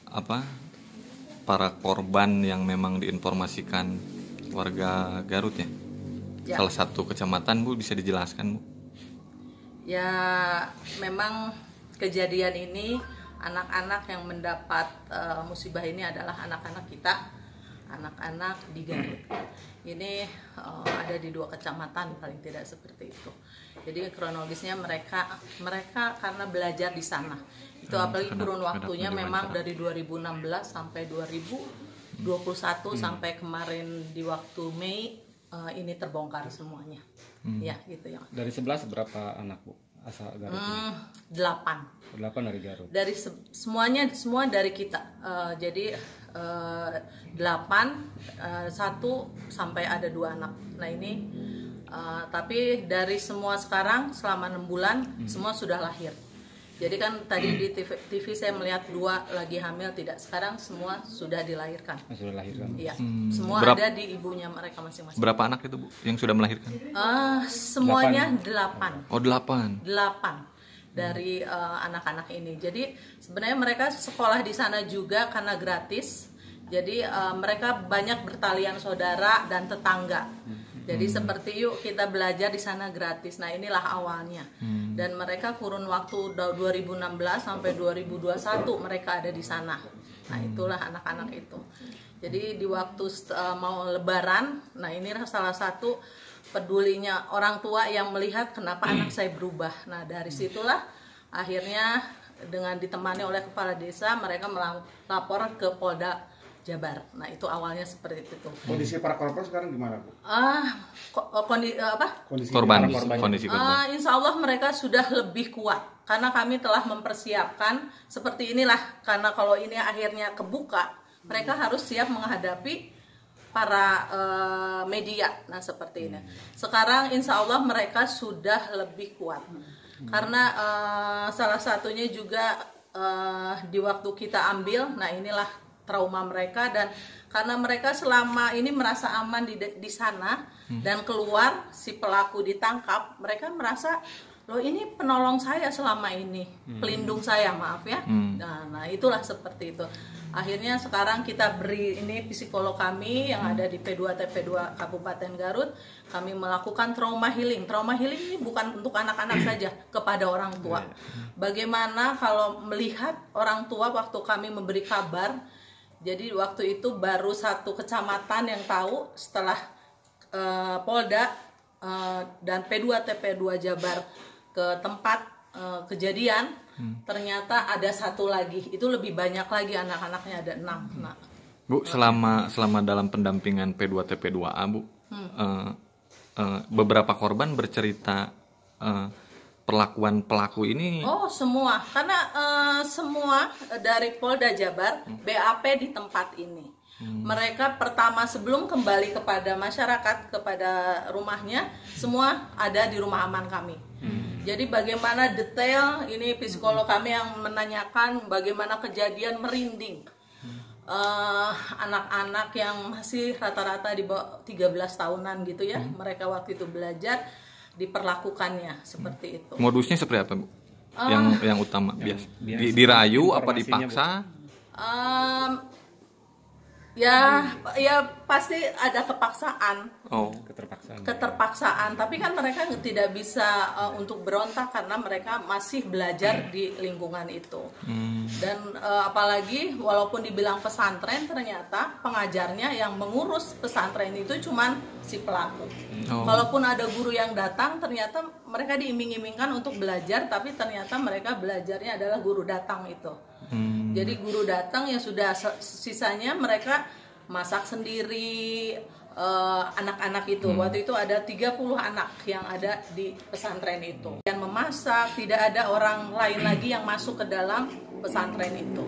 Apa para korban yang memang diinformasikan warga Garut ya? Salah satu kecamatan, Bu, bisa dijelaskan, Bu? Ya, memang kejadian ini anak-anak yang mendapat musibah ini adalah anak-anak kita, anak-anak di Garut. Ini ada di 2 kecamatan paling tidak seperti itu. Jadi kronologisnya mereka karena belajar di sana. Itu apalagi kurun waktunya memang dari 2016 sampai 2021 sampai kemarin di waktu Mei ini terbongkar semuanya. Ya, gitu ya. Dari 11 berapa anak, Bu? Asal Garut? 8 dari Garut. Dari semua dari kita. Jadi 8 1 sampai ada 2 anak. Nah ini tapi dari semua sekarang selama 6 bulan semua sudah lahir. Jadi kan tadi di TV saya melihat 2 lagi hamil, tidak, sekarang semua sudah dilahirkan. Sudah lahirkan. Iya. Semua ada di ibunya mereka masing-masing. Berapa anak itu, Bu, yang sudah melahirkan? Semuanya 8. Oh, 8 dari anak-anak ini. Jadi sebenarnya mereka sekolah di sana juga karena gratis. Jadi mereka banyak bertalian saudara dan tetangga. Jadi seperti yuk kita belajar di sana gratis. Nah inilah awalnya. Dan mereka kurun waktu 2016 sampai 2021 mereka ada di sana. Nah itulah anak-anak itu. Jadi di waktu mau lebaran, nah ini salah satu pedulinya orang tua yang melihat kenapa anak saya berubah. Nah dari situlah akhirnya dengan ditemani oleh kepala desa mereka melapor ke Polda Jabar. Nah itu awalnya seperti itu. Kondisi para korban sekarang gimana, Bu? Kondisi korban. Insya Allah mereka sudah lebih kuat karena kami telah mempersiapkan seperti inilah. Karena kalau ini akhirnya kebuka, mereka harus siap menghadapi para media. Nah seperti ini. Sekarang insya Allah mereka sudah lebih kuat karena salah satunya juga di waktu kita ambil. Nah inilah trauma mereka, dan karena mereka selama ini merasa aman di sana dan keluar si pelaku ditangkap, mereka merasa loh ini penolong saya selama ini, pelindung saya, maaf ya. Nah itulah seperti itu. Akhirnya sekarang kita beri ini psikolog kami yang ada di P2TP2 Kabupaten Garut, kami melakukan trauma healing. Trauma healing ini bukan untuk anak-anak saja, kepada orang tua. Bagaimana kalau melihat orang tua waktu kami memberi kabar. Jadi waktu itu baru 1 kecamatan yang tahu setelah Polda dan P2TP2 Jabar ke tempat kejadian, ternyata ada 1 lagi. Itu lebih banyak lagi anak-anaknya, ada 6. Nah, Bu, selama dalam pendampingan P2TP2A, Bu, beberapa korban bercerita perlakuan pelaku ini. Oh semua, karena semua dari Polda Jabar BAP di tempat ini. Mereka pertama sebelum kembali kepada masyarakat, kepada rumahnya, semua ada di rumah aman kami. Jadi bagaimana detail ini psikolog kami yang menanyakan bagaimana kejadian merinding. Anak-anak yang masih rata-rata di bawah 13 tahunan gitu ya, mereka waktu itu belajar diperlakukannya seperti itu. Modusnya seperti apa, Bu? Yang utama biasa dirayu apa dipaksa? Ya pasti ada kepaksaan. Oh, keterpaksaan. Tapi kan mereka tidak bisa untuk berontak karena mereka masih belajar di lingkungan itu. Dan apalagi walaupun dibilang pesantren, ternyata pengajarnya yang mengurus pesantren itu cuman si pelaku. Walaupun ada guru yang datang, ternyata mereka diiming-imingkan untuk belajar, tapi ternyata mereka belajarnya adalah guru datang itu. Jadi guru datang yang sudah sisanya mereka masak sendiri, anak-anak itu. Waktu itu ada 30 anak yang ada di pesantren itu. Dan memasak, tidak ada orang lain lagi yang masuk ke dalam pesantren itu.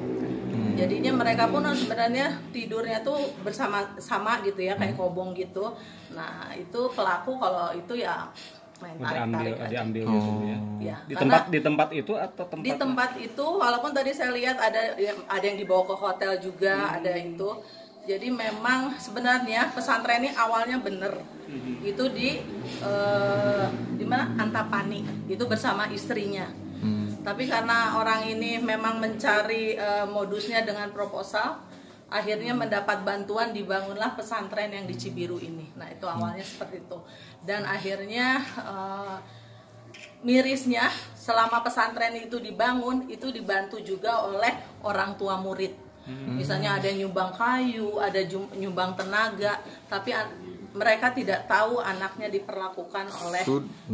Jadinya mereka pun sebenarnya tidurnya tuh bersama-sama gitu ya, kayak kobong gitu. Nah itu pelaku kalau itu ya main tarik-tarik aja. Diambil gitu ya. Di tempat itu atau tempat? Di tempat itu, walaupun tadi saya lihat ada yang dibawa ke hotel juga, ada itu. Jadi memang sebenarnya pesantren ini awalnya bener. Itu di mana Antapani, itu bersama istrinya. Tapi karena orang ini memang mencari modusnya dengan proposal, akhirnya mendapat bantuan, dibangunlah pesantren yang di Cibiru ini. Nah itu awalnya seperti itu. Dan akhirnya mirisnya selama pesantren itu dibangun, itu dibantu juga oleh orang tua murid. Misalnya ada yang nyumbang kayu, ada nyumbang tenaga, tapi mereka tidak tahu anaknya diperlakukan oleh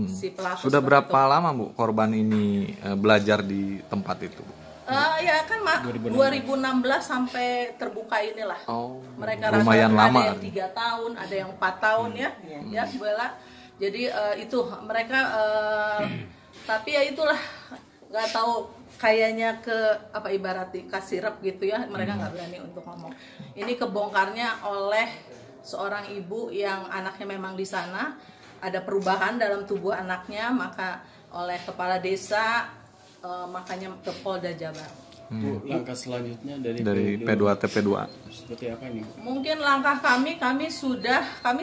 si pelaku. Sudah berapa lama Bu korban ini belajar di tempat itu? Ya kan 2016 sampai terbuka inilah. Mereka lumayan lama. Ada yang 3 tahun, ada yang 4 tahun ya Bella. Jadi itu mereka tapi ya itulah, nggak tahu, kayaknya ke apa ibaratnya kasih rep gitu ya, mereka nggak berani untuk ngomong. Ini kebongkarnya oleh seorang ibu yang anaknya memang di sana, ada perubahan dalam tubuh anaknya, maka oleh kepala desa, makanya ke Polda Jabar. Langkah selanjutnya dari P2TP2 seperti apa ini? Mungkin langkah kami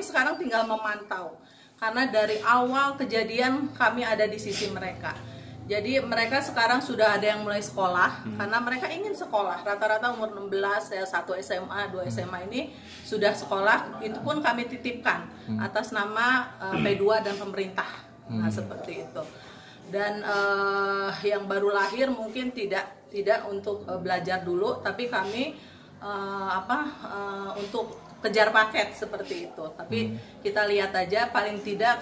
sekarang tinggal memantau, karena dari awal kejadian kami ada di sisi mereka. Jadi mereka sekarang sudah ada yang mulai sekolah, karena mereka ingin sekolah. Rata-rata umur 16, ya 1 SMA, 2 SMA ini sudah sekolah. Itu pun kami titipkan atas nama P2 dan pemerintah. Nah seperti itu. Dan yang baru lahir mungkin tidak untuk belajar dulu, tapi kami untuk kejar paket seperti itu. Tapi kita lihat aja, paling tidak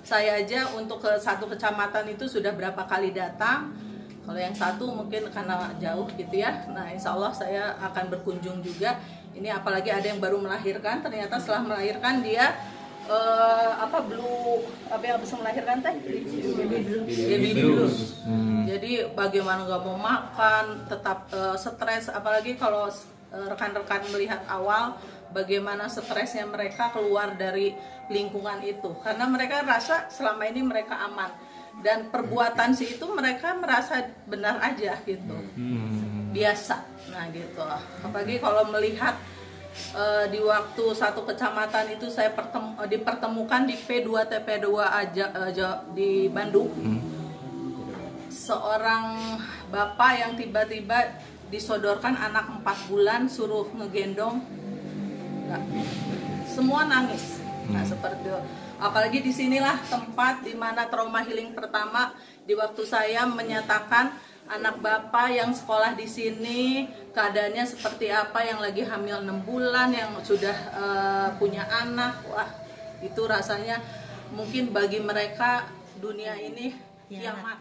saya aja untuk ke satu kecamatan itu sudah berapa kali datang. Kalau yang satu mungkin karena jauh gitu ya. Nah insya Allah saya akan berkunjung juga. Ini apalagi ada yang baru melahirkan, ternyata setelah melahirkan dia yang bisa melahirkan teh baby blues. Jadi bagaimana nggak mau makan, tetap stres, apalagi kalau rekan-rekan melihat awal bagaimana stresnya mereka keluar dari lingkungan itu, karena mereka rasa selama ini mereka aman, dan perbuatan si itu mereka merasa benar aja gitu, biasa. Nah gitu, apalagi kalau melihat di waktu satu kecamatan itu saya dipertemukan di P2TP2 aja di Bandung, seorang bapak yang tiba-tiba disodorkan anak 4 bulan suruh ngegendong. Semua nangis. Nah seperti itu. Apalagi di sinilah tempat di mana trauma healing pertama, di waktu saya menyatakan anak bapak yang sekolah di sini keadaannya seperti apa, yang lagi hamil 6 bulan, yang sudah punya anak. Wah itu rasanya mungkin bagi mereka dunia ini kiamat.